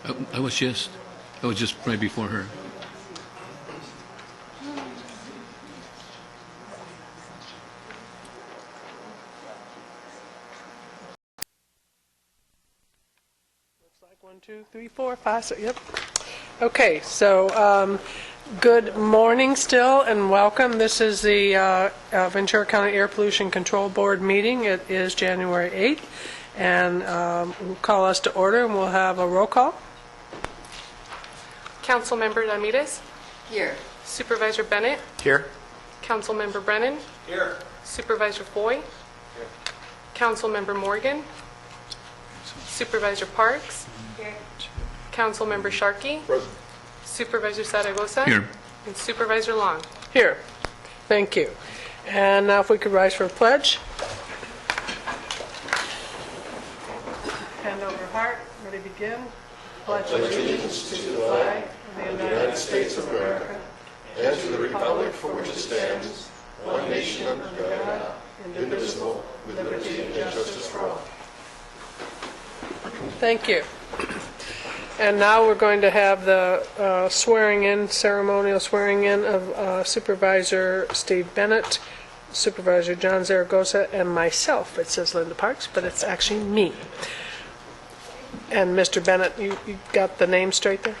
I was just right before her. Looks like 1, 2, 3, 4, 5, 6. Yep. Okay, so good morning still, and welcome. This is the Ventura County Air Pollution Control Board meeting. It is January 8th, and we'll call us to order, and we'll have a roll call. Councilmember Ramirez. Here. Supervisor Bennett. Here. Councilmember Brennan. Here. Supervisor Foy. Here. Councilmember Morgan. Supervisor Parks. Here. Councilmember Sharkey. Present. Supervisor Zaragoza. Here. And Supervisor Long. Here. Thank you. And now if we could rise for a pledge. Hand over heart. Ready to begin. Pledge allegiance to the flag of the United States of America and to the republic for which it stands, one nation under God, indivisible, with liberty and justice for all. Thank you. And now we're going to have the ceremonial swearing in of Supervisor Steve Bennett, Supervisor John Zaragoza, and myself. It says Linda Parks, but it's actually me. And Mr. Bennett, you got the name straight there?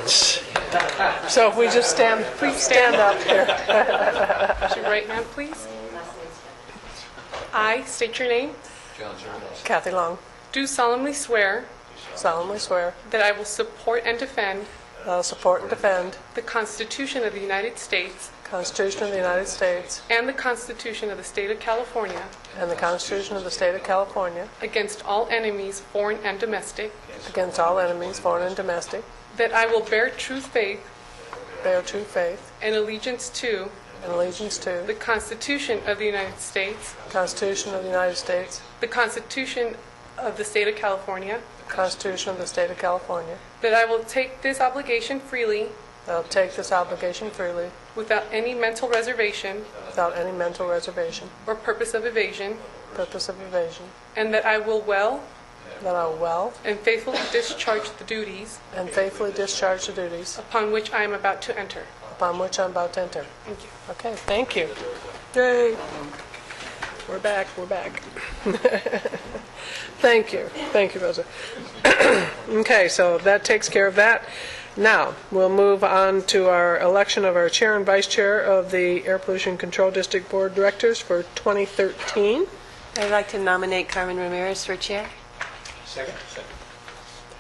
So if we just stand, please stand up here. Raise your right hand, please. I state your name. Kathy Long, Do solemnly swear solemnly swear that I will support and defend that I will support and defend the Constitution of the United States the Constitution of the United States and the Constitution of the State of California and the Constitution of the State of California against all enemies, foreign and domestic, against all enemies, foreign and domestic, that I will bear true faith bear true faith and allegiance to and allegiance to the Constitution of the United States, the Constitution of the United States, the Constitution of the State of California, the Constitution of the State of California, that I will take this obligation freely that I will take this obligation freely without any mental reservation without any mental reservation, or purpose of evasion, purpose of evasion, and that I will well that I will well and faithfully discharge the duties and faithfully discharge the duties upon which I am about to enter. upon which I'm about to enter. Thank you. Okay, thank you. Yay. We're back. Thank you, Rosa. Okay, so that takes care of that. Now, we'll move on to our election of our chair and vice chair of the Air Pollution Control District Board Directors for 2013. I'd like to nominate Carmen Ramirez for chair. Second.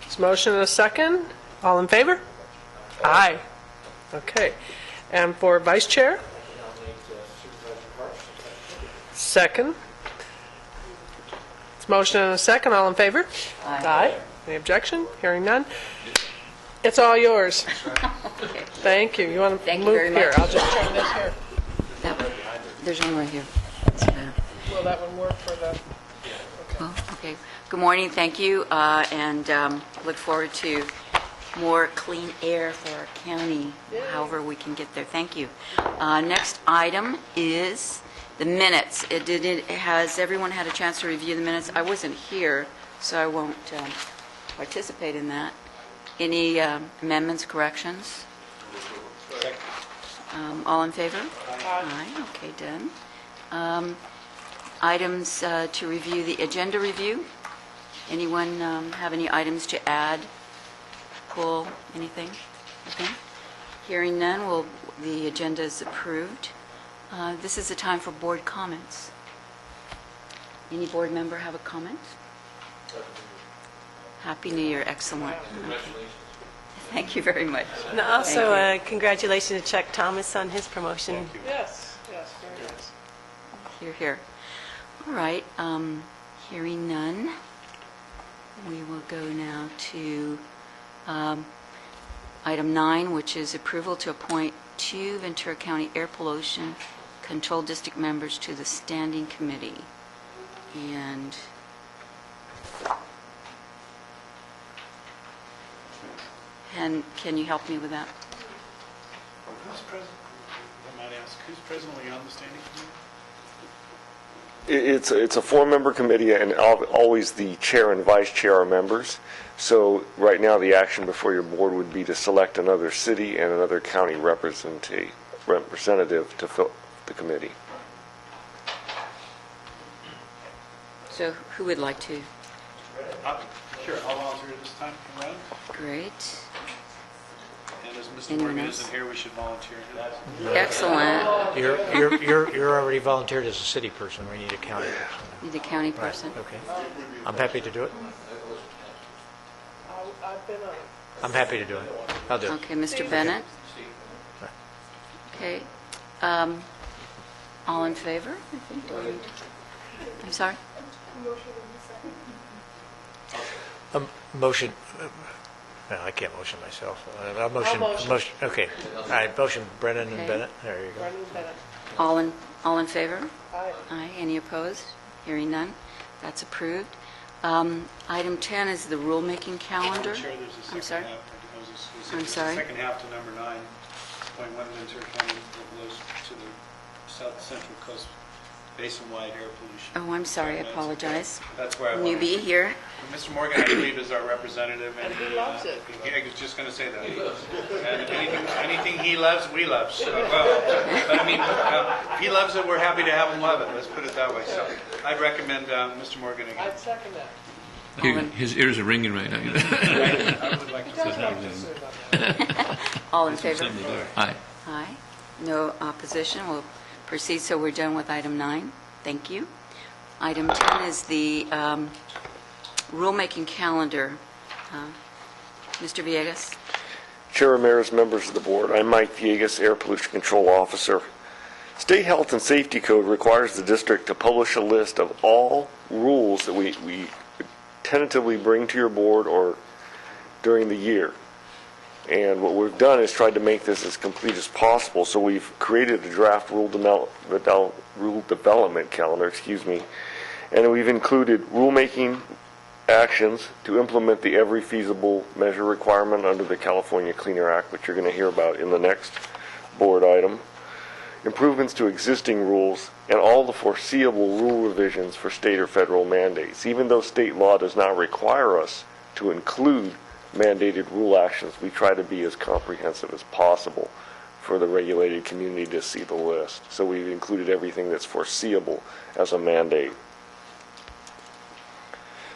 There's a motion and a second. All in favor? Aye. Okay. And for vice chair? Second. It's motion and a second. All in favor? Aye. Any objection? Hearing none. It's all yours. Thank you. You want to Thank you move very here? much. I'll just turn this here. That one. There's one right here. That's better. Will that one work for the... Well, okay. Good morning. Thank you. And look forward to more clean air for our county, however we can get there. Thank you. Next item is the minutes. Has everyone had a chance to review the minutes? I wasn't here, so I won't participate in that. Any amendments, corrections? All in favor? Aye. Okay, done. Items to review, the agenda review. Anyone have any items to add, pull, anything? Okay. Hearing none, the agenda is approved. This is the time for board comments. Any board member have a comment? Happy New Year. Excellent. Congratulations. Thank you very much. And also, Thank congratulations to Chuck Thomas on his promotion. Yes, very nice. Here. All right. Hearing none, we will go now to item 9, which is approval to appoint 2 Ventura County Air Pollution Control District members to the Standing Committee. And can you help me with that? Who's present? I might ask, who's presently on the standing committee? It's a four-member committee, and always the chair and vice chair are members. So right now, the action before your board would be to select another city and another county representative to fill the committee. So who would like to? Sure, I'll volunteer this time to run. Great. And as Mr. Anyone Morgan else? isn't here, we should volunteer. Excellent. You're already volunteered as a city person. We need a county person. Need a county person. Okay. I'm happy to do it. I've been on it. I'm happy to do it. I'll do it. Okay, Mr. Bennett? Okay. All in favor? I think. Do we need to- I'm sorry? Motion. No, I can't motion myself. I'll motion. motion. Okay. All right. Motion Brennan Okay. and Bennett. There you go. Brendan Bennett. All in favor? Aye. Aye. Any opposed? Hearing none. That's approved. Item 10 is the rulemaking calendar. Chair, there's a I'm second sorry? half. I suppose it's- I'm there's a sorry? Second half to number 9, point 1 Ventura County that goes to the South Central Coast Basin-wide air pollution. Oh, I'm sorry. I apologize. That's where I wanted Newbie here. Mr. Morgan, I believe, is our representative. And he loves it. I was just going to say that. And anything he loves, we love. So, but I mean, if he loves it, we're happy to have him love it. Let's put it that way. So I'd recommend Mr. Morgan again. I'd second that. His ears are ringing right now. I would like to say Love to say about that. All in favor? Aye. Aye. No opposition. We'll proceed, so we're done with item 9. Thank you. Item 10 is the rulemaking calendar. Mr. Villegas? Chair Ramirez, members of the board, I'm Mike Villegas, Air Pollution Control Officer. State Health and Safety Code requires the district to publish a list of all rules that we tentatively bring to your board or during the year. And what we've done is tried to make this as complete as possible. So we've created a draft rule development calendar, and we've included rulemaking actions to implement the every feasible measure requirement under the California Clean Air Act, which you're going to hear about in the next board item, improvements to existing rules, and all the foreseeable rule revisions for state or federal mandates. Even though state law does not require us to include mandated rule actions, we try to be as comprehensive as possible for the regulated community to see the list. So we've included everything that's foreseeable as a mandate.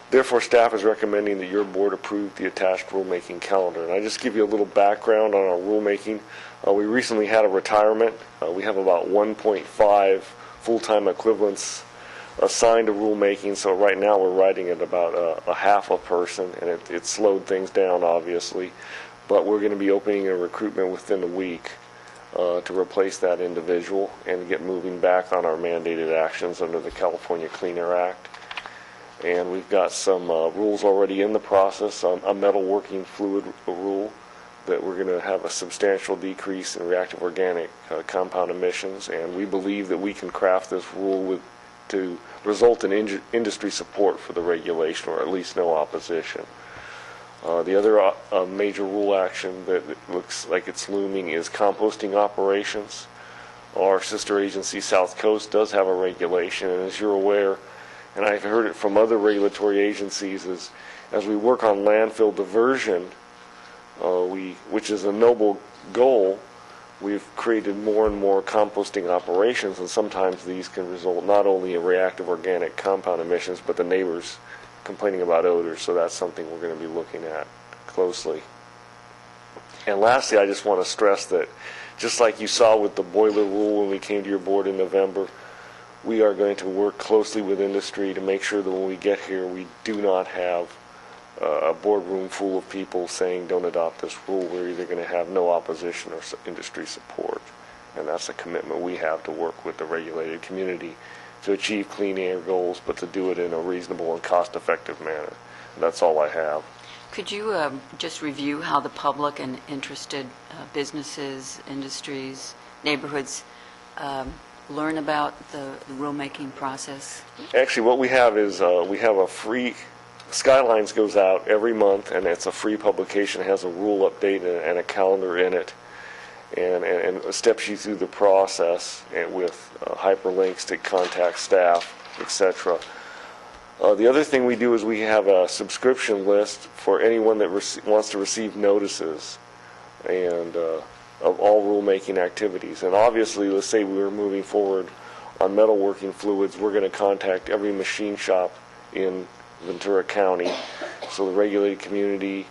Therefore, staff is recommending that your board approve the attached rulemaking calendar. And I just give you a little background on our rulemaking. We recently had a retirement. We have about 1.5 full-time equivalents assigned to rulemaking, so right now we're writing at about a half a person, and it slowed things down, obviously. But we're going to be opening a recruitment within a week to replace that individual and get moving back on our mandated actions under the California Clean Air Act. And we've got some rules already in the process, a metalworking fluid rule that we're going to have a substantial decrease in reactive organic compound emissions, and we believe that we can craft this rule to result in industry support for the regulation, or at least no opposition. The other major rule action that looks like it's looming is composting operations. Our sister agency, South Coast, does have a regulation, and as you're aware, and I've heard it from other regulatory agencies, is as we work on landfill diversion, which is a noble goal, we've created more and more composting operations, and sometimes these can result not only in reactive organic compound emissions, but the neighbors complaining about odors, so that's something we're going to be looking at closely. And lastly, I just want to stress that just like you saw with the boiler rule when we came to your board in November, we are going to work closely with industry to make sure that when we get here, we do not have a boardroom full of people saying don't adopt this rule. We're either going to have no opposition or industry support. And that's a commitment we have to work with the regulated community to achieve clean air goals, but to do it in a reasonable and cost-effective manner. And that's all I have. Could you just review how the public and interested businesses, industries, neighborhoods learn about the rulemaking process? Actually, what we have is we have a free, Skylines goes out every month, and it's a free publication. It has a rule update and a calendar in it, and steps you through the process, and with hyperlinks to contact staff etc. The other thing we do is we have a subscription list for anyone that wants to receive notices and of all rulemaking activities. And obviously, let's say we were moving forward on metalworking fluids, we're going to contact every machine shop in Ventura County. So the regulated community,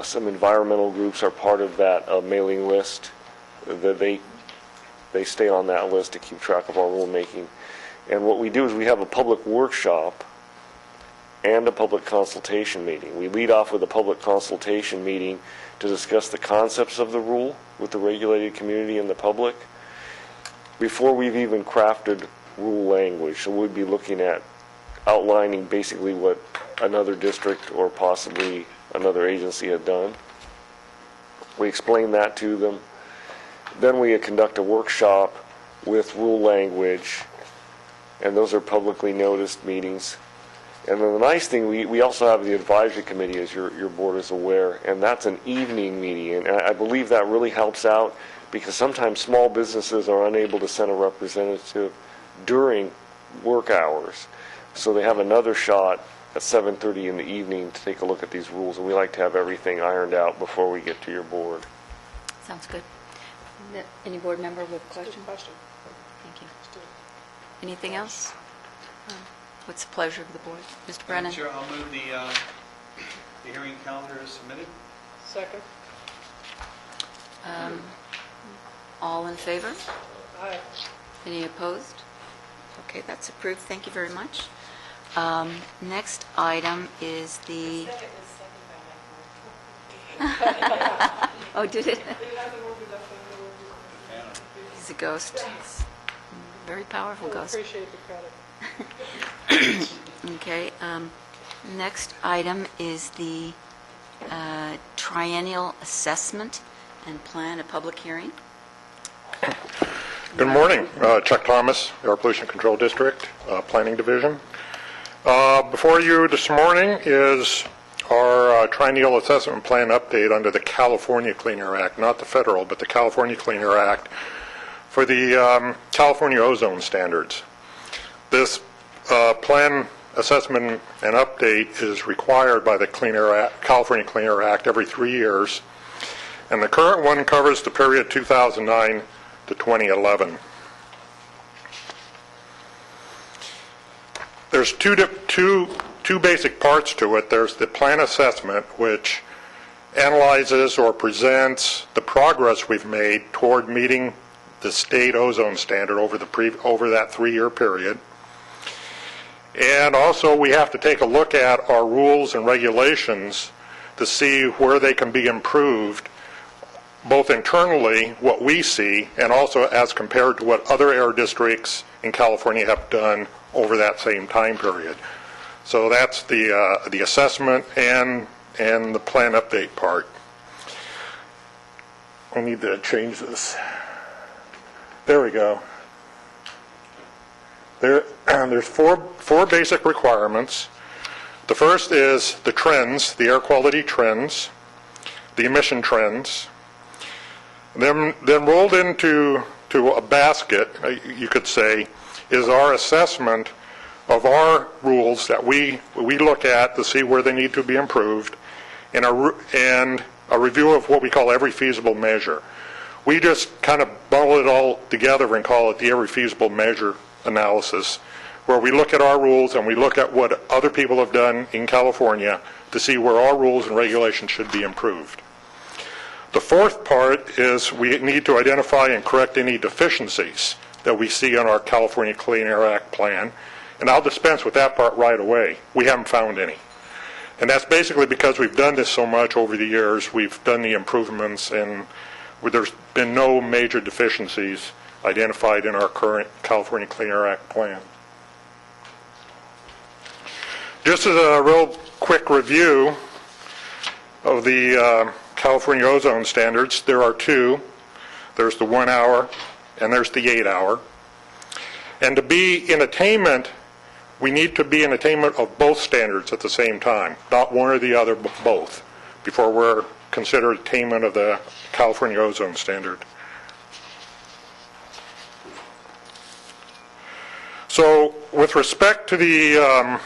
some environmental groups are part of that mailing list. That they stay on that list to keep track of our rulemaking. And what we do is we have a public workshop and a public consultation meeting. We lead off with a public consultation meeting to discuss the concepts of the rule with the regulated community and the public before we've even crafted rule language. So we'd be looking at outlining basically what another district or possibly another agency had done. We explain that to them. Then we conduct a workshop with rule language, and those are publicly noticed meetings. And then the nice thing, we also have the advisory committee, as your board is aware, and that's an evening meeting. And I believe that really helps out because sometimes small businesses are unable to send a representative during work hours. So they have another shot at 7:30 in the evening to take a look at these rules, and we like to have everything ironed out before we get to your board. Sounds good. Any board member with a question? Thank you. Anything else? What's the pleasure of the board? Mr. Brennan? Chair, I'll move the hearing calendar as submitted. Second. All in favor? Aye. Any opposed? Okay, that's approved. Thank you very much. Next item is the... Oh, did it? He's a ghost. Very powerful ghost. Appreciate the credit. Okay, next item is the triennial assessment and plan, a public hearing. Good morning. Chuck Thomas, Air Pollution Control District, Planning Division. Before you this morning is our triennial assessment plan update under the California Clean Air Act, not the federal, but the California Clean Air Act, for the California ozone standards. This plan assessment and update is required by the Clean Air Act, California Clean Air Act every 3 years, and the current one covers the period 2009 to 2011. There's two basic parts to it. There's the plan assessment, which analyzes or presents the progress we've made toward meeting the state ozone standard over that 3-year period. And also we have to take a look at our rules and regulations to see where they can be improved, both internally, what we see, and also as compared to what other air districts in California have done over that same time period. So that's the assessment and the plan update part. I need to change this. There we go. There's four basic requirements. The first is the trends, the air quality trends, the emission trends. Then rolled into a basket, you could say, is our assessment of our rules that we look at to see where they need to be improved, and a review of what we call every feasible measure. We just kind of bundle it all together and call it the every feasible measure analysis, where we look at our rules and we look at what other people have done in California to see where our rules and regulations should be improved. The fourth part is we need to identify and correct any deficiencies that we see on our California Clean Air Act plan, and I'll dispense with that part right away. We haven't found any. And that's basically because we've done this so much over the years, we've done the improvements, and there's been no major deficiencies identified in our current California Clean Air Act plan. Just as a real quick review of the California ozone standards, there are two. There's the 1 hour and there's the 8 hour. And to be in attainment, we need to be in attainment of both standards at the same time, not one or the other, but both, before we're considered attainment of the California ozone standard. So with respect to the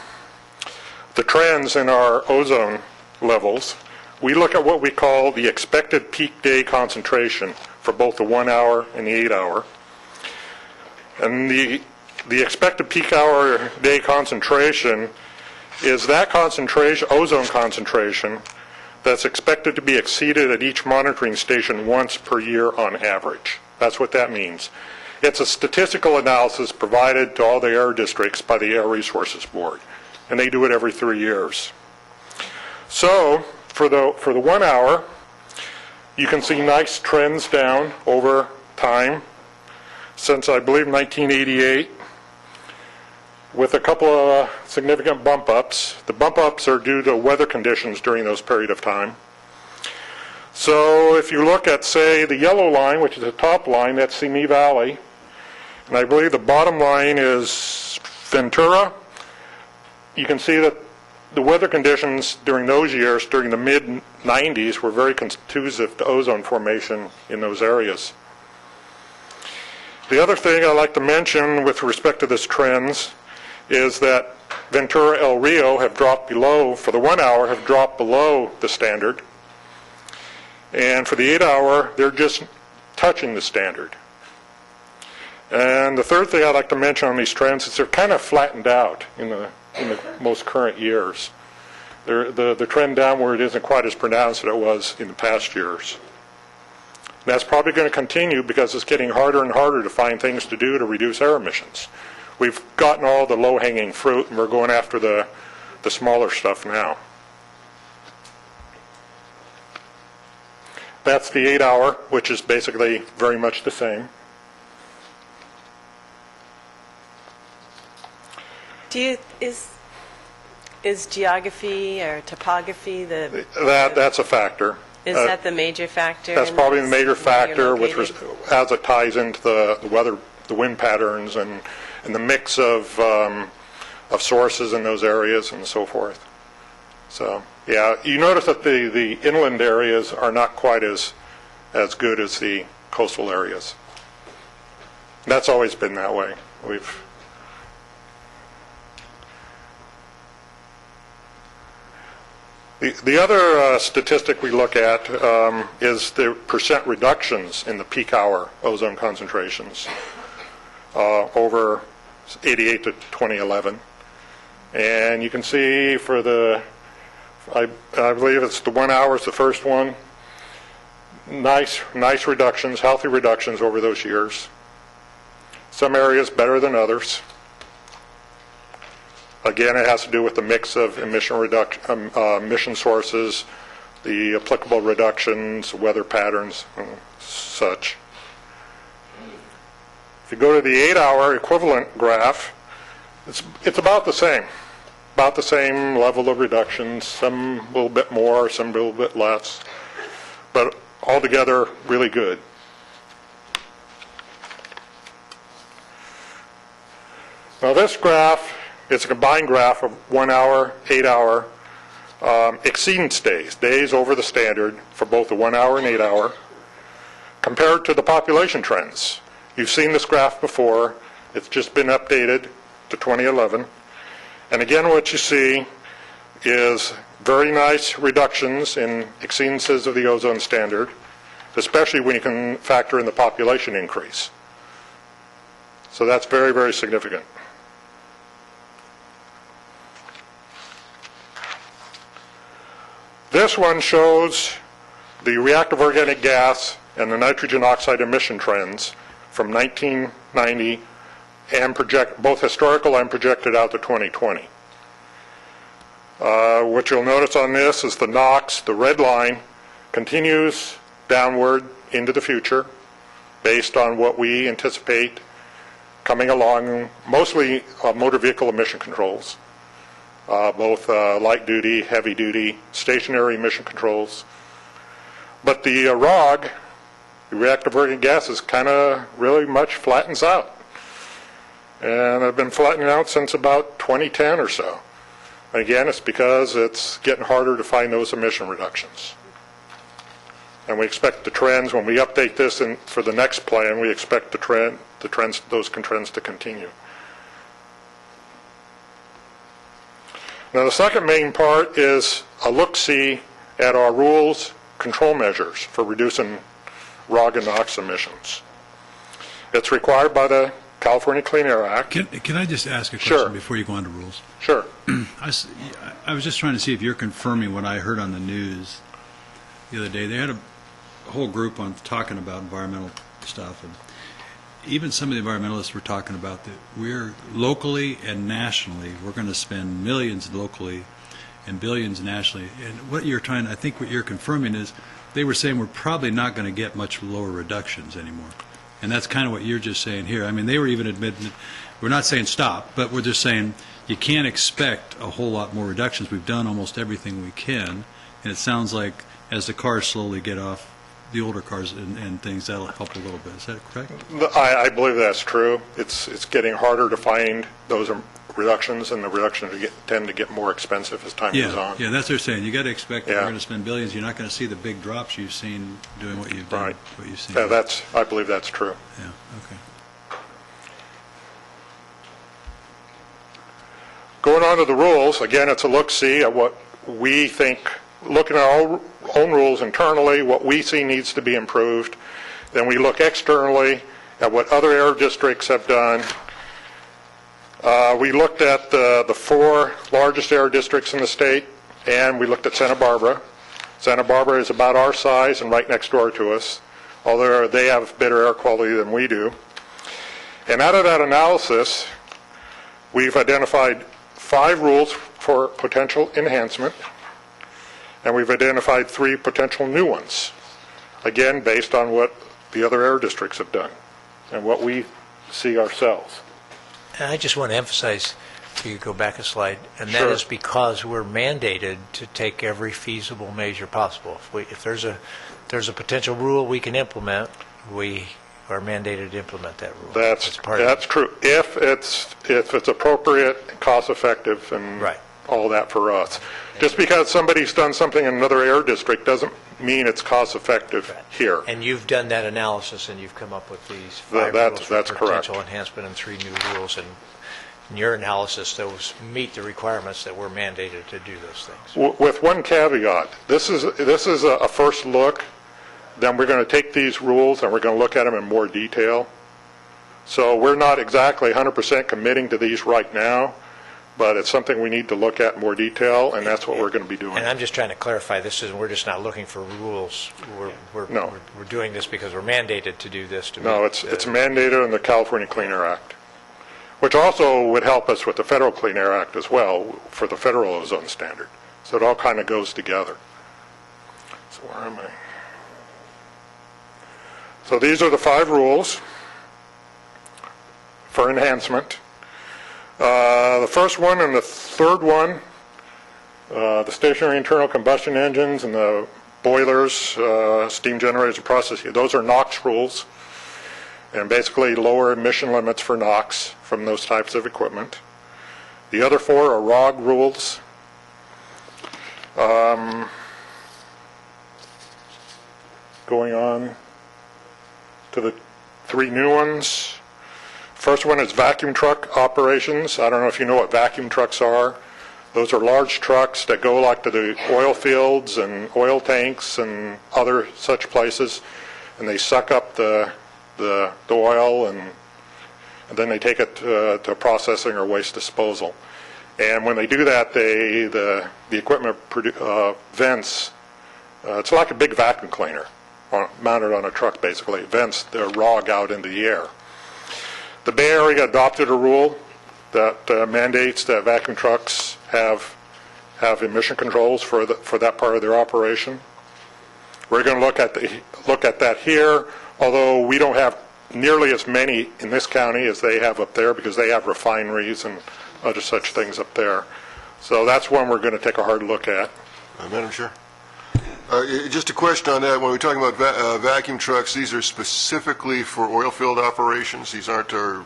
trends in our ozone levels, we look at what we call the expected peak day concentration for both the 1 hour and the 8 hour. And the expected peak hour day concentration is that concentration, ozone concentration, that's expected to be exceeded at each monitoring station once per year on average. That's what that means. It's a statistical analysis provided to all the air districts by the Air Resources Board, and they do it every 3 years. So for the 1 hour, you can see nice trends down over time since, I believe, 1988, with a couple of significant bump ups. The bump ups are due to weather conditions during those period of time. So if you look at, say, the yellow line, which is the top line, that's Simi Valley, and I believe the bottom line is Ventura, you can see that the weather conditions during those years, during the mid-90s, were very conducive to ozone formation in those areas. The other thing I'd like to mention with respect to this trends is that Ventura El Rio have dropped below, for the 1 hour, have dropped below the standard. And for the 8 hour, they're just touching the standard. And the third thing I'd like to mention on these trends is they're kind of flattened out in the most current years. The trend downward isn't quite as pronounced as it was in the past years. And that's probably going to continue because it's getting harder and harder to find things to do to reduce air emissions. We've gotten all the low-hanging fruit, and we're going after the smaller stuff now. That's the 8 hour, which is basically very much the same. Is geography or topography That's a factor. is that the major factor? That's in probably the this, major where you're factor located? as it ties into the weather, the wind patterns, and the mix of sources in those areas and so forth. So, yeah, you notice that the inland areas are not quite as good as the coastal areas. That's always been that way. The other statistic we look at is the percent reductions in the peak hour ozone concentrations over 88 to 2011. And you can see for I believe it's the 1 hour is the first one, nice reductions, healthy reductions over those years. Some areas better than others. Again, it has to do with the mix of emission sources, the applicable reductions, weather patterns, and such. If you go to the 8 hour equivalent graph, it's about the same level of reductions, some a little bit more, some a little bit less, but altogether really good. Now this graph, it's a combined graph of 1 hour, 8 hour exceedance days over the standard for both the 1 hour and 8 hour, compared to the population trends. You've seen this graph before. It's just been updated to 2011. And again, what you see is very nice reductions in exceedances of the ozone standard, especially when you can factor in the population increase. So that's very, very significant. This one shows the reactive organic gas and the nitrogen oxide emission trends from 1990 and both historical and projected out to 2020. What you'll notice on this is the NOx, the red line, continues downward into the future based on what we anticipate coming along, mostly motor vehicle emission controls, both light duty, heavy duty, stationary emission controls. But the ROG, the reactive organic gases, kind of really much flattens out. And they've been flattening out since about 2010 or so. Again, it's because it's getting harder to find those emission reductions. And we expect the trends, when we update this for the next plan, we expect those trends to continue. Now, the second main part is a look-see at our rules, control measures for reducing ROG and NOx emissions. It's required by the California Clean Air Act. Can I just ask a Sure. question before you go on to rules? Sure. I was just trying to see if you're confirming what I heard on the news the other day. They had a whole group on talking about environmental stuff, and even some of the environmentalists were talking about that we're locally and nationally, we're going to spend millions locally and billions nationally. And what you're trying, I think what you're confirming is they were saying we're probably not going to get much lower reductions anymore. And that's kind of what you're just saying here. I mean, they were even admitting, we're not saying stop, but we're just saying you can't expect a whole lot more reductions. We've done almost everything we can, and it sounds like as the cars slowly get off, the older cars and things, that'll help a little bit. Is that correct? I believe that's true. It's getting harder to find those reductions, and the reductions tend to get more expensive as time goes on. Yeah, that's what they're saying. You got to expect that Yeah. we're going to spend billions. You're not going to see the big drops you've seen doing what you've done. Right. What you've seen. Yeah, I believe that's true. Yeah. Okay. Going on to the rules, again, it's a look-see at what we think, looking at our own rules internally, what we see needs to be improved. Then we look externally at what other air districts have done. We looked at the 4 largest air districts in the state, and we looked at Santa Barbara. Santa Barbara is about our size and right next door to us, although they have better air quality than we do. And out of that analysis, we've identified 5 rules for potential enhancement, and we've identified 3 potential new ones, again, based on what the other air districts have done and what we see ourselves. And I just want to emphasize, if you go back a slide, and that Sure. is because we're mandated to take every feasible measure possible. If there's a potential rule we can implement, we are mandated to implement that rule. That's part of it. true. If it's appropriate, cost-effective, and Right. all that for us. Just because somebody's done something in another air district doesn't mean it's cost-effective here. And you've done that analysis, and you've come up with these That- 5 that's- rules for that's correct. potential enhancement and 3 new rules. And in your analysis, those meet the requirements that we're mandated to do those things. With one caveat, this is a first look, then we're going to take these rules and we're going to look at them in more detail. So we're not exactly 100% committing to these right now, but it's something we need to look at in more detail, and that's what we're going to be doing. And I'm just trying to clarify, we're just not looking for rules. No. We're doing this because we're mandated to do this. No, it's mandated in the California Clean Air Act, which also would help us with the Federal Clean Air Act as well for the federal ozone standard. So it all kind of goes together. So where am I? So these are the 5 rules for enhancement. The first one and the third one, the stationary internal combustion engines and the boilers, steam generators and processes, those are NOx rules, and basically lower emission limits for NOx from those types of equipment. The other 4 are ROG rules. Going on to the 3 new ones. First one is vacuum truck operations. I don't know if you know what vacuum trucks are. Those are large trucks that go like to the oil fields and oil tanks and other such places, and they suck up the oil and then they take it to processing or waste disposal. And when they do that, the equipment vents. It's like a big vacuum cleaner mounted on a truck, basically. It vents the ROG out into the air. The Bay Area adopted a rule that mandates that vacuum trucks have emission controls for that part of their operation. We're going to look at that here, although we don't have nearly as many in this county as they have up there because they have refineries and other such things up there. So that's one we're going to take a hard look at. Madam Chair? Just a question on that. When we're talking about vacuum trucks, these are specifically for oil field operations? These aren't the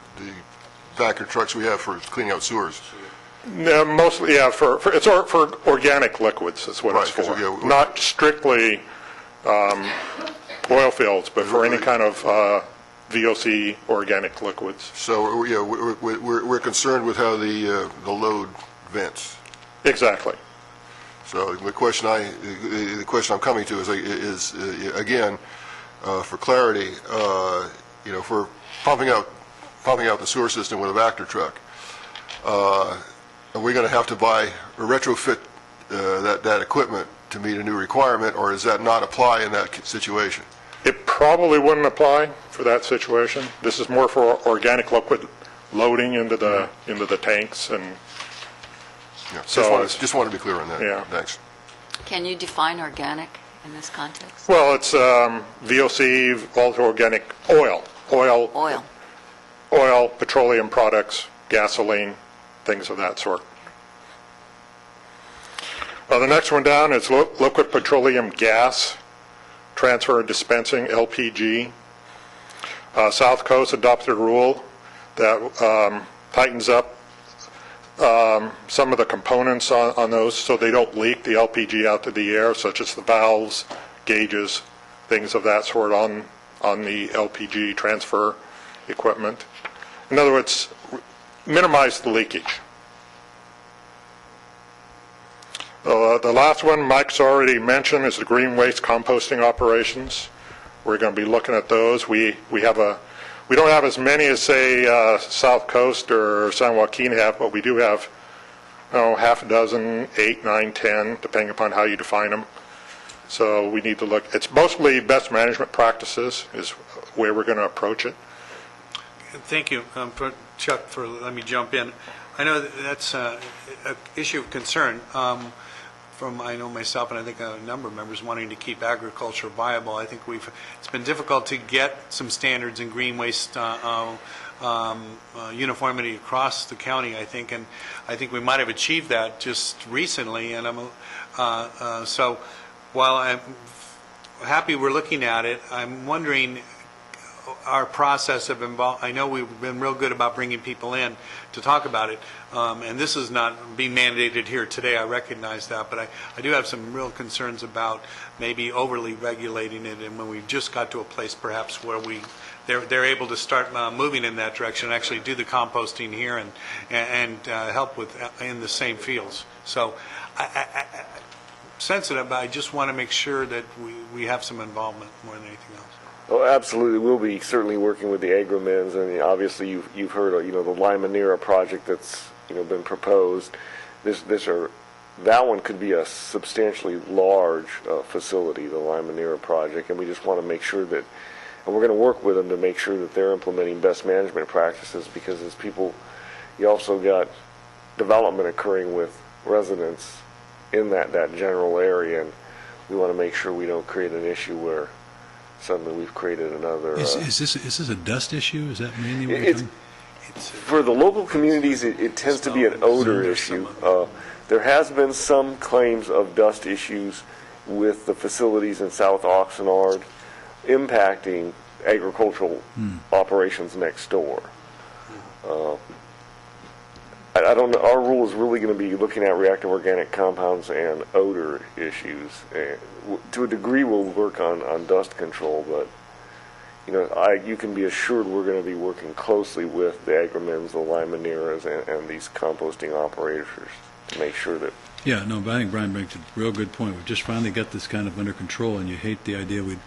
vacuum trucks we have for cleaning out sewers? No, mostly, yeah, for organic liquids is what it's Right, 'cause, for. yeah, Not strictly oil fields, but for any kind of VOC organic liquids. So, yeah, we're concerned with how the load vents. Exactly. So the question I'm coming to is again, for clarity, if we're pumping out the sewer system with a Vector truck, are we going to have to buy or retrofit that equipment to meet a new requirement, or does that not apply in that situation? It probably wouldn't apply for that situation. This is more for organic liquid loading into the tanks, and Yeah, So- just want to be clear on that. Yeah. Thanks. Can you define organic in this context? well, it's VOC, volatile organic oil, Oil. petroleum products, gasoline, things of that sort. The next one down is liquid petroleum gas transfer and dispensing, LPG. South Coast adopted a rule that tightens up some of the components on those so they don't leak the LPG out to the air, such as the valves, gauges, things of that sort on the LPG transfer equipment. In other words, minimize the leakage. The last one Mike's already mentioned is the green waste composting operations. We're going to be looking at those. We don't have as many as, say, South Coast or San Joaquin have, but we do have, half a dozen, 8, 9, 10, depending upon how you define them. So we need to look. It's mostly best management practices is where we're going to approach it. Thank you, Chuck, for letting me jump in. I know that's an issue of concern from, I know myself and I think a number of members wanting to keep agriculture viable. I think it's been difficult to get some standards in green waste uniformity across the county, I think, and I think we might have achieved that just recently. And so while I'm happy we're looking at it, I'm wondering our process of I know we've been real good about bringing people in to talk about it, and this is not being mandated here today, I recognize that, but I do have some real concerns about maybe overly regulating it, and when we've just got to a place perhaps where they're able to start moving in that direction, actually do the composting here and help in the same fields. So I'm sensitive, but I just want to make sure that we have some involvement more than anything else. Oh, absolutely. We'll be certainly working with the agromins, and obviously you've heard the Limonera project that's been proposed. That one could be a substantially large facility, the Limonera project, and we just want to make sure that, and we're going to work with them to make sure that they're implementing best management practices, because as people, you also got development occurring with residents in that general area, and we want to make sure we don't create an issue where suddenly we've created another. Is this a dust issue? Is that mainly what you're talking? For the local communities, it tends to be an odor issue. There has been some claims of dust issues with the facilities in South Oxnard impacting agricultural operations next door. I don't know. Our rule is really going to be looking at reactive organic compounds and odor issues. To a degree, we'll work on dust control, but you can be assured we're going to be working closely with the agromins, the Limoneras, and these composting operators to make sure that. Yeah, no, but I think Brian brings a real good point. We've just finally got this kind of under control, and you hate the idea we'd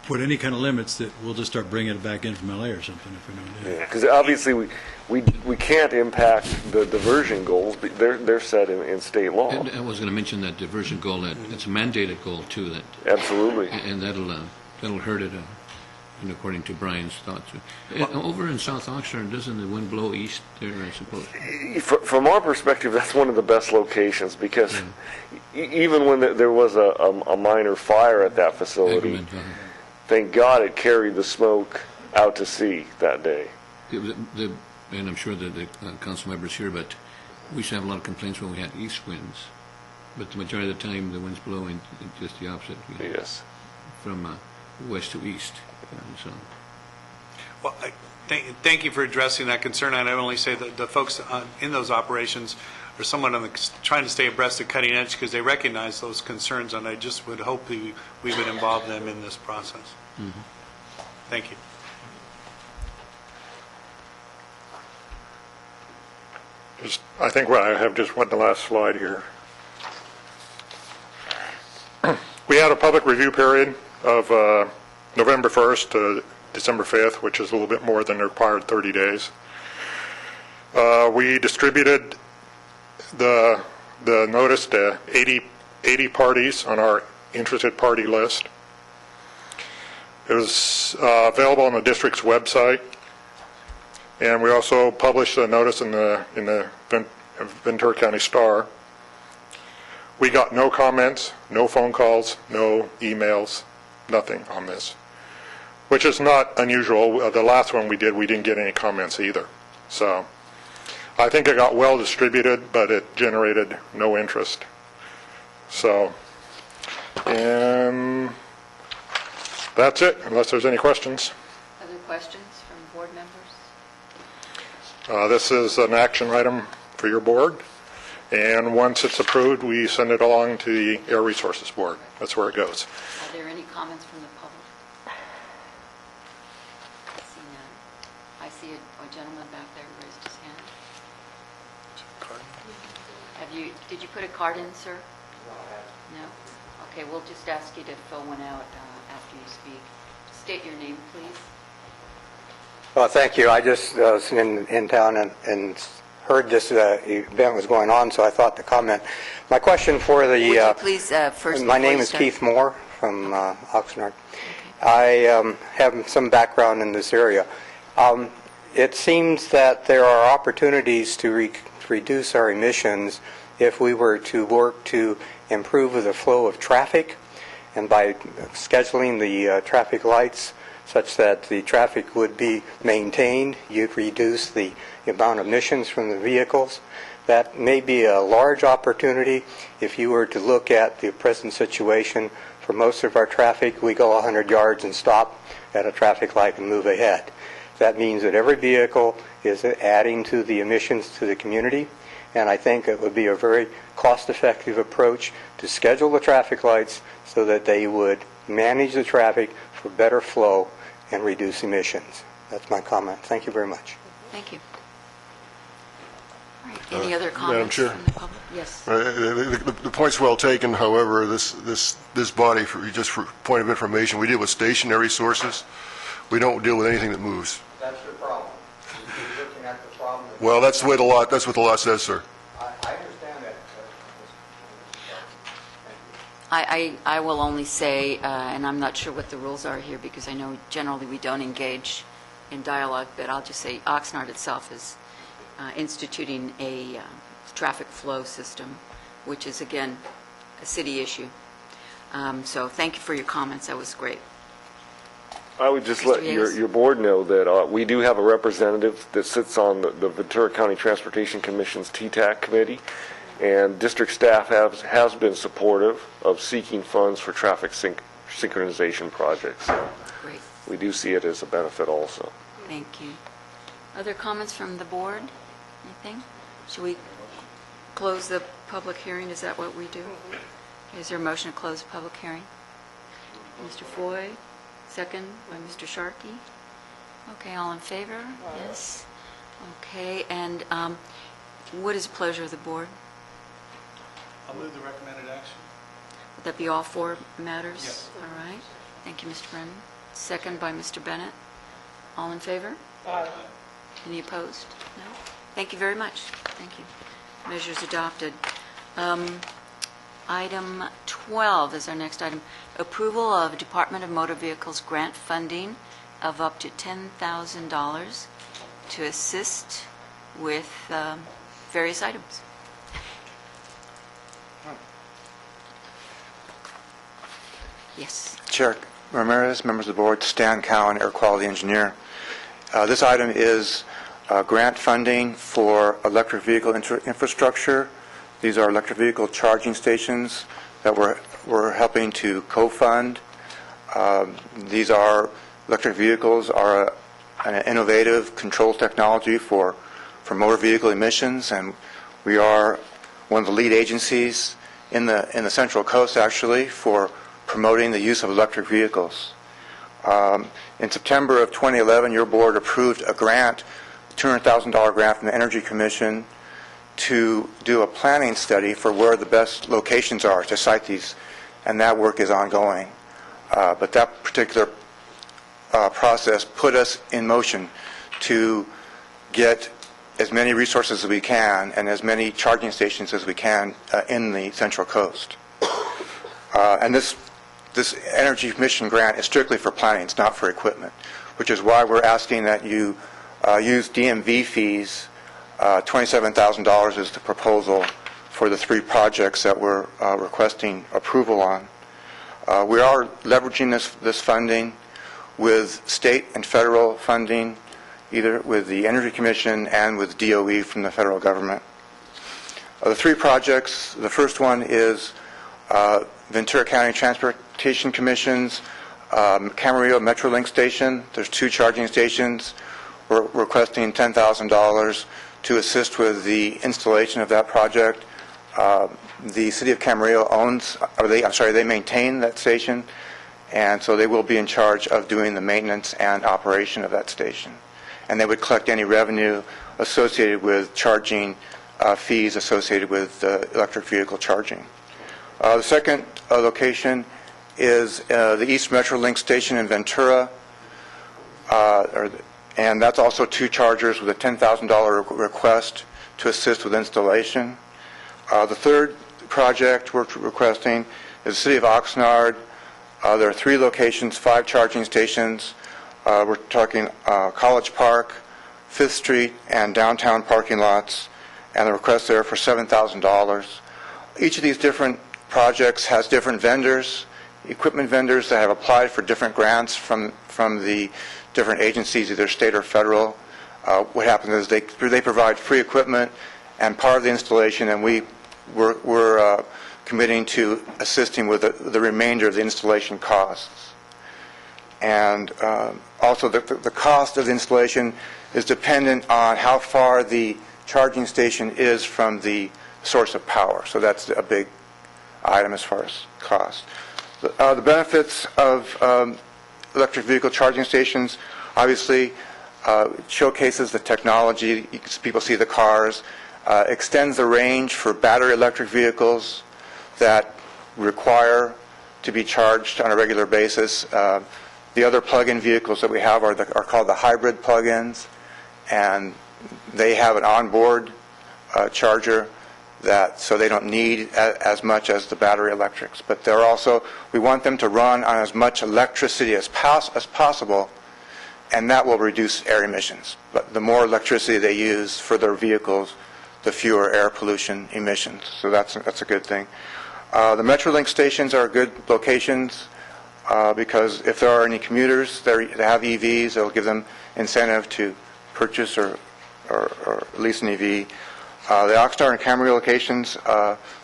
put any kind of limits that we'll just start bringing it back in from LA or something if we don't do it. Yeah, because obviously we can't impact the diversion goals. But they're set in state law. And I was going to mention that diversion goal. It's a mandated goal too. Absolutely. And that'll hurt it. And according to Brian's thoughts, over in South Oxnard, doesn't the wind blow east there? I suppose. From our perspective, that's one of the best locations because even when there was a minor fire at that facility. Thank God it carried the smoke out to sea that day. And I'm sure that the council members here, but we used to have a lot of complaints when we had east winds. But the majority of the time, the winds blowing just the opposite. Yes. From west to east. So. Well, thank you for addressing that concern. I'd only say that the folks in those operations are somewhat trying to stay abreast of cutting edge because they recognize those concerns, and I just would hope we would involve them in this process. Mm-hmm. Thank you. I think what I have just went the last slide here. We had a public review period of November 1st to December 5th, which is a little bit more than the required 30 days. We distributed the notice to 80 parties on our interested party list. It was available on the district's website, and we also published a notice in the Ventura County Star. We got no comments, no phone calls, no emails, nothing on this, which is not unusual. The last one we did, we didn't get any comments either. So I think it got well distributed, but it generated no interest. So, and that's it, unless there's any questions. Other questions from board members? This is an action item for your board, and once it's approved, we send it along to the Air Resources Board. That's where it goes. Are there any comments from the public? I see none. I see a gentleman back there who raised his hand. Did you put a card in, sir? No? Okay, we'll just ask you to fill one out after you speak. State your name, please. Well, thank you. I just was in town and heard this event was going on, so I thought to comment. My question for the... Would you please first... My name is Keith Moore from Oxnard. I have some background in this area. It seems that there are opportunities to reduce our emissions if we were to work to improve the flow of traffic, and by scheduling the traffic lights such that the traffic would be maintained, you'd reduce the amount of emissions from the vehicles. That may be a large opportunity if you were to look at the present situation. For most of our traffic, we go 100 yards and stop at a traffic light and move ahead. That means that every vehicle is adding to the emissions to the community, and I think it would be a very cost-effective approach to schedule the traffic lights so that they would manage the traffic for better flow and reduce emissions. That's my comment. Thank you very much. Thank you. All right, any other comments Chair. from the public? Yes. The point's well taken. However, this body, just for point of information, we deal with stationary sources. We don't deal with anything that moves. That's your problem. You're looking at the problem. Well, that's what the law says, sir. I understand that. I will only say, and I'm not sure what the rules are here because I know generally we don't engage in dialogue, but I'll just say Oxnard itself is instituting a traffic flow system, which is, again, a city issue. So thank you for your comments. That was great. I would just Mr. let Yates? your board know that we do have a representative that sits on the Ventura County Transportation Commission's TTAC committee, and district staff has been supportive of seeking funds for traffic synchronization projects. So Great. we do see it as a benefit also. Thank you. Other comments from the board? Anything? Should we close the public hearing? Is that what we do? Is there a motion to close the public hearing? Mr. Foy, second by Mr. Sharkey. Okay, all in favor? Yes. Okay, and what is the pleasure of the board? I'll move the recommended action. Would that be all four matters? Yes. All right. Thank you, Mr. Brennan. Second by Mr. Bennett. All in favor? Aye. Any opposed? No? Thank you very much. Thank you. Measures adopted. Item 12 is our next item. Approval of Department of Motor Vehicles grant funding of up to $10,000 to assist with various items. Yes. Chair Ramirez, members of the board, Stan Cowan, Air Quality Engineer. This item is grant funding for electric vehicle infrastructure. These are electric vehicle charging stations that we're helping to co-fund. These are electric vehicles are an innovative control technology for motor vehicle emissions, and we are one of the lead agencies in the Central Coast, actually, for promoting the use of electric vehicles. In September of 2011, your board approved a grant, $200,000 grant from the Energy Commission to do a planning study for where the best locations are to site these, and that work is ongoing. But that particular process put us in motion to get as many resources as we can and as many charging stations as we can in the Central Coast. And this Energy Mission grant is strictly for planning, it's not for equipment, which is why we're asking that you use DMV fees. $27,000 is the proposal for the 3 projects that we're requesting approval on. We are leveraging this funding with state and federal funding, either with the Energy Commission and with DOE from the federal government. The 3 projects, the first one is Ventura County Transportation Commission's Camarillo Metrolink Station. There's 2 charging stations. We're requesting $10,000 to assist with the installation of that project. The city of Camarillo they maintain that station, and so they will be in charge of doing the maintenance and operation of that station. And they would collect any revenue associated with charging fees associated with electric vehicle charging. The second location is the East Metrolink Station in Ventura, and that's also 2 chargers with a $10,000 request to assist with installation. The third project we're requesting is the city of Oxnard. There are 3 locations, 5 charging stations. We're talking College Park, 5th Street, and downtown parking lots, and the request there for $7,000. Each of these different projects has different vendors, equipment vendors that have applied for different grants from the different agencies, either state or federal. What happens is they provide free equipment and part of the installation, and we're committing to assisting with the remainder of the installation costs. And also the cost of the installation is dependent on how far the charging station is from the source of power. So that's a big item as far as cost. The benefits of electric vehicle charging stations, obviously, showcases the technology. People see the cars. Extends the range for battery electric vehicles that require to be charged on a regular basis. The other plug-in vehicles that we have are called the hybrid plug-ins, and they have an onboard charger so they don't need as much as the battery electrics. But they're also, we want them to run on as much electricity as possible, and that will reduce air emissions. But the more electricity they use for their vehicles, the fewer air pollution emissions. So that's a good thing. The Metrolink stations are good locations because if there are any commuters that have EVs, it'll give them incentive to purchase or lease an EV. The Oxnard and Camarillo locations,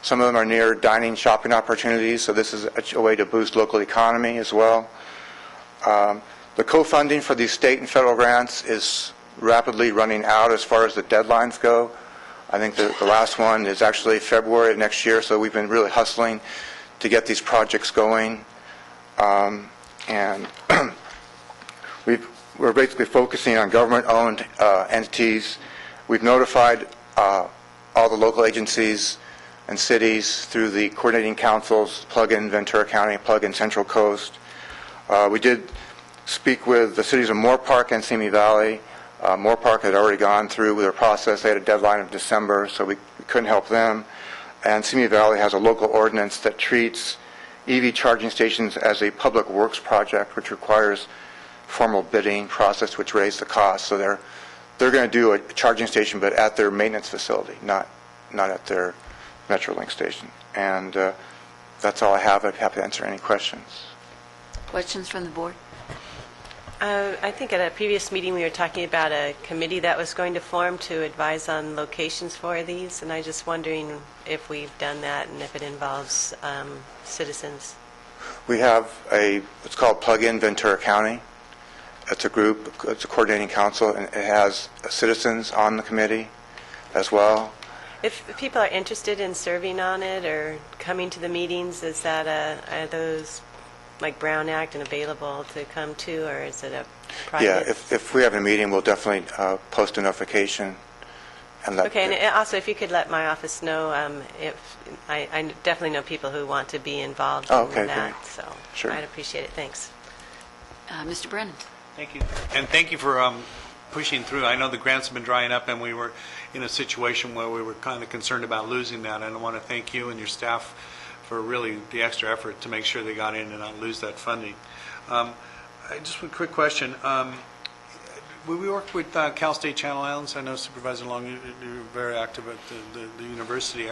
some of them are near dining, shopping opportunities, so this is a way to boost local economy as well. The co-funding for these state and federal grants is rapidly running out as far as the deadlines go. I think the last one is actually February of next year, so we've been really hustling to get these projects going. And we're basically focusing on government-owned entities. We've notified all the local agencies and cities through the coordinating councils, Plug-in Ventura County, Plug-in Central Coast. We did speak with the cities of Moore Park and Simi Valley. Moore Park had already gone through their process. They had a deadline of December, so we couldn't help them. And Simi Valley has a local ordinance that treats EV charging stations as a public works project, which requires formal bidding process, which raised the cost. So they're going to do a charging station, but at their maintenance facility, not at their Metrolink station. And that's all I have. I'd be happy to answer any questions. Questions from the board? I think at a previous meeting, we were talking about a committee that was going to form to advise on locations for these, and I'm just wondering if we've done that and if it involves citizens. We have it's called Plug-in Ventura County. It's a group, it's a coordinating council, and it has citizens on the committee as well. If people are interested in serving on it or coming to the meetings, are those like Brown Act and available to come to, or is it a private? Yeah, if we have a meeting, we'll definitely post a notification and let... Okay, and also if you could let my office know, if, I definitely know people who want to be involved Oh, in okay, that, great. so Sure. I'd appreciate it, thanks. Mr. Brennan? Thank you. And thank you for pushing through. I know the grants have been drying up, and we were in a situation where we were kind of concerned about losing that. And I want to thank you and your staff for really the extra effort to make sure they got in and not lose that funding. Just a quick question. Will we work with Cal State Channel Islands? I know Supervisor Long, you're very active at the university.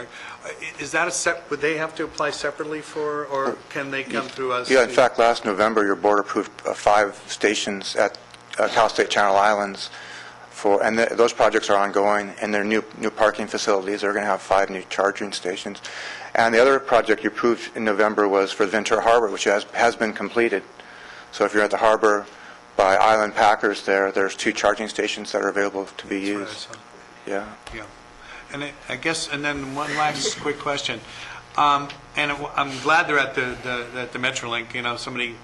Is that would they have to apply separately for, or can they come through us? Yeah, in fact, last November, your board approved 5 stations at Cal State Channel Islands, and those projects are ongoing, and they're new parking facilities. They're going to have 5 new charging stations. And the other project you approved in November was for Ventura Harbor, which has been completed. So if you're at the harbor by Island Packers there's 2 charging stations that are available to be That's what I used. saw. Yeah. Yeah. And I guess, and then one last quick question. And I'm glad they're at the Metrolink, you know, somebody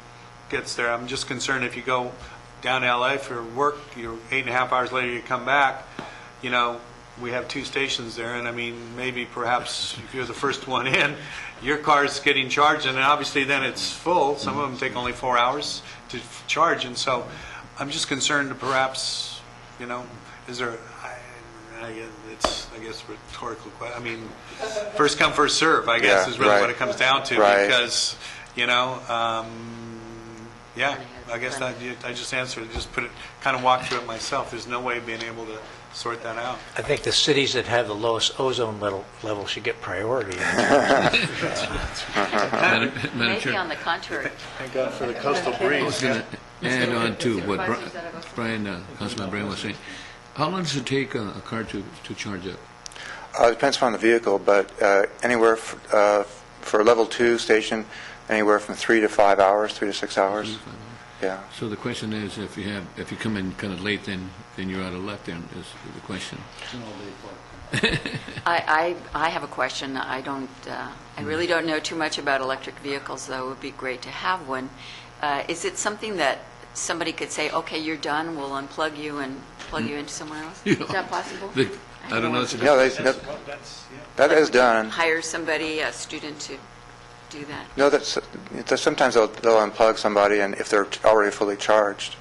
gets there. I'm just concerned if you go down to LA for work, you're 8.5 hours later, you come back, you know, we have 2 stations there, and I mean, maybe perhaps if you're the first one in, your car's getting charged, and then obviously then it's full. Some of them take only 4 hours to charge, and so I'm just concerned that perhaps, you know, is there, it's, I guess, rhetorical question. I mean, first come, first serve, I guess, Yeah, is really right. what it comes down to, Right. because, you know, yeah, I guess that, I just answered it, just put it, kind of walked through it myself. There's no way of being able to sort that out. I think the cities that have the lowest ozone level should get priority. Madam Maybe Chair, on the contrary. Thank God for the coastal I breeze. was going to add on to what Councilman Brian was saying. How long does it take a car to charge up? It depends upon the vehicle, but anywhere for a level 2 station, anywhere from 3 to 5 hours, 3 to 6 hours. Yeah. So the question is, if you come in kind of late, then you're out of luck. Then is the question. I have a question. I really don't know too much about electric vehicles, though it would be great to have one. Is it something that somebody could say, okay, you're done, we'll unplug you and plug you into somewhere else? You Is know, that possible? I don't know. It's a Yeah, good- that is done. Hire somebody, a student, to do that? No, sometimes they'll unplug somebody, and if they're already fully charged,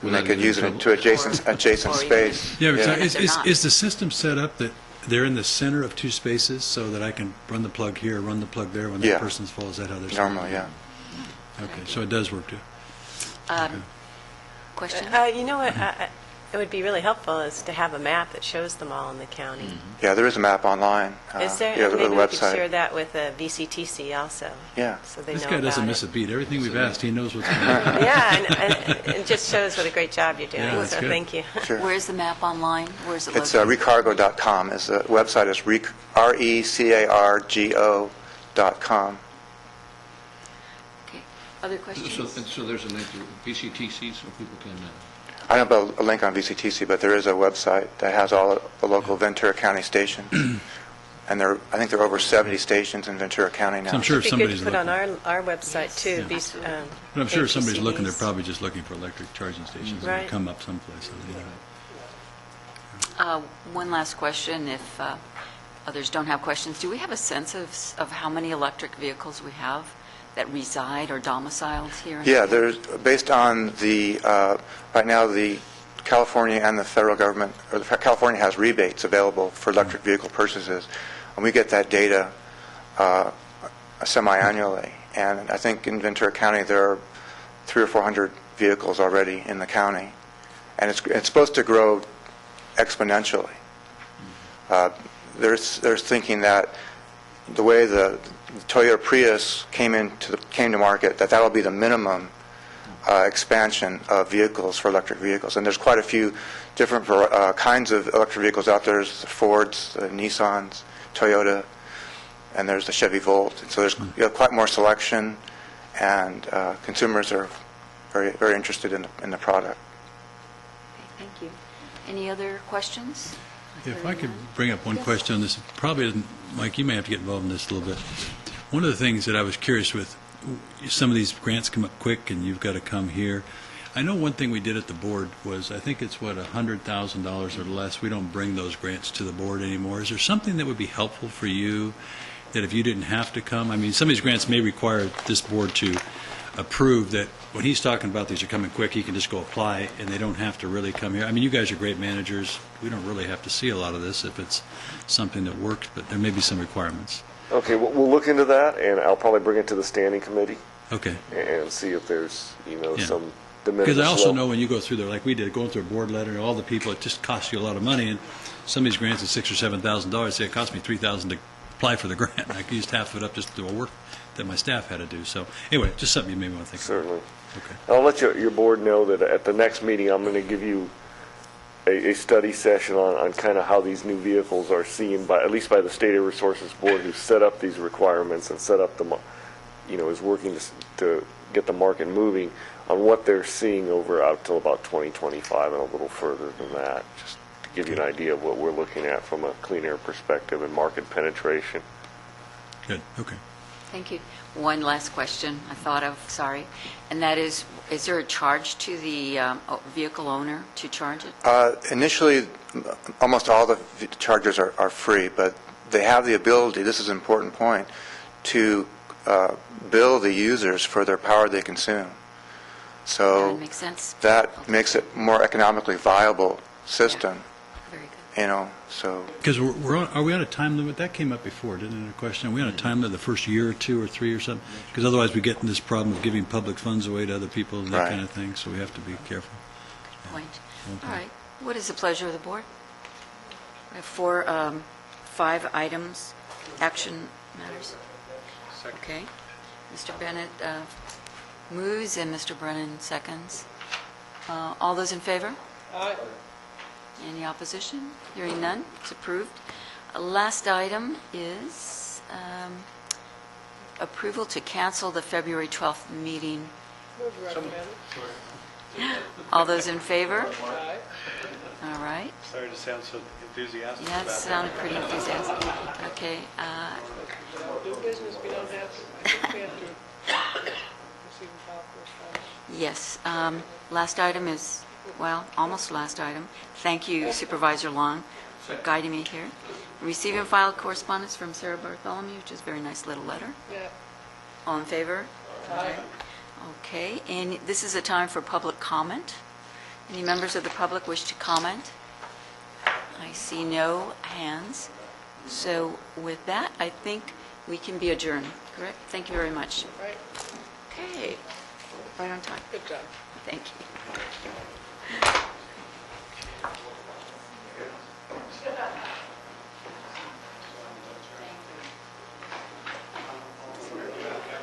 then they could use it to adjacent space. Yeah, but so If they're not. is the system set up that they're in the center of 2 spaces so that I can run the plug here, run the plug there when Yeah. that person's full? Is that how they're set up? Normally, yeah. Okay, so it does work too. Question? You know what, it would be really helpful is to have a map that shows them all in the county. Yeah, there is a map online. Is there? Yeah, Maybe the we could share website. that with VCTC also. Yeah. So they This know guy about doesn't miss it. a beat. Everything we've asked, he knows what's going on. Yeah, and it just shows what a great job you're doing, Yeah, that's so good. thank you. Sure. Where's the map online? Where's it It's located? recargo.com. The website is recargo.com. Okay. Other questions? So there's a link to VCTC so people can. I don't have a link on VCTC, but there is a website that has all the local Ventura County stations. And I think there are over 70 stations in Ventura County now. So I'm sure if It'd be good somebody's to put looking, on our website too. but I'm sure if somebody's looking, they're HCCs. probably just looking for electric charging stations. They'll Right. come up someplace. One last question, if others don't have questions. Do we have a sense of how many electric vehicles we have that reside or domiciled here? in Yeah, the county? there's, based on right now, the California and the federal government, or California has rebates available for electric vehicle purchases, and we get that data semi-annually. And I think in Ventura County, there are 300 or 400 vehicles already in the county, and it's supposed to grow exponentially. They're thinking that the way the Toyota Prius came to market, that'll be the minimum expansion of vehicles for electric vehicles. And there's quite a few different kinds of electric vehicles out there. There's the Fords, the Nissans, Toyota, and there's the Chevy Volt. And so there's quite more selection, and consumers are very, very interested in the product. Okay, thank you. Any other questions? If I could bring up one question on this, probably doesn't, Mike, you may have to get involved in this a little bit. One of the things that I was curious with, some of these grants come up quick and you've got to come here. I know one thing we did at the board was, I think it's what, $100,000 or less, we don't bring those grants to the board anymore. Is there something that would be helpful for you, that if you didn't have to come? I mean, some of these grants may require this board to approve that when he's talking about these are coming quick, he can just go apply, and they don't have to really come here. I mean, you guys are great managers. We don't really have to see a lot of this if it's something that works, but there may be some requirements. Okay, we'll look into that, and I'll probably bring it to the standing committee Okay. and see if there's, Yeah. some de minimis. Because I also level. know when you go through there, like we did, going through a board letter, all the people, it just costs you a lot of money, and some of these grants are $6,000 or $7,000, say it cost me $3,000 to apply for the grant. I used half of it up just to do a work that my staff had to do. So anyway, just something you may want to think Certainly. about. Okay. I'll let your board know that at the next meeting, I'm going to give you a study session on kind of how these new vehicles are seen by, at least by the State Air Resources Board, who set up these requirements and set up is working to get the market moving, on what they're seeing over out till about 2025 and a little further than that, just to give you an idea of what we're looking at from a clean air perspective and market penetration. Good, okay. Thank you. One last question I thought of, sorry, and that is there a charge to the vehicle owner to charge it? Initially, almost all the chargers are free, but they have the ability, this is an important point, to bill the users for their power they consume. So That makes sense. that makes it more economically viable system, Very good. so. Because are we on a time limit? That came up before, didn't it, a question? Are we on a time limit the first year or two or three or something? Because otherwise we get in this problem of giving public funds away to other people and that Right. kind of thing, so we have to be careful. Point. Okay. All right. What is the pleasure of the board? We have 5 items, action matters. Okay. Mr. Bennett moves and Mr. Brennan seconds. All those in favor? Aye. Any opposition? Hearing none, it's approved. Last item is approval to cancel the February 12th meeting. Move recommended. All those in favor? Aye. All right. Sorry to sound so enthusiastic Yeah, about it that. sounded pretty enthusiastic. Okay, Do business, we don't have to, I think we have to receive and file correspondence. yes. Last item is, well, almost last item. Thank you Supervisor Long for guiding me here. Receive and file correspondence from Sarah Bartholomew, which is a very nice little letter. Yeah. All in favor? Aye. Okay, and this is a time for public comment. Any members of the public wish to comment? I see no hands. So with that, I think we can be adjourned, correct? Thank you very much. Right. Okay, right on time. Good job. Thank you.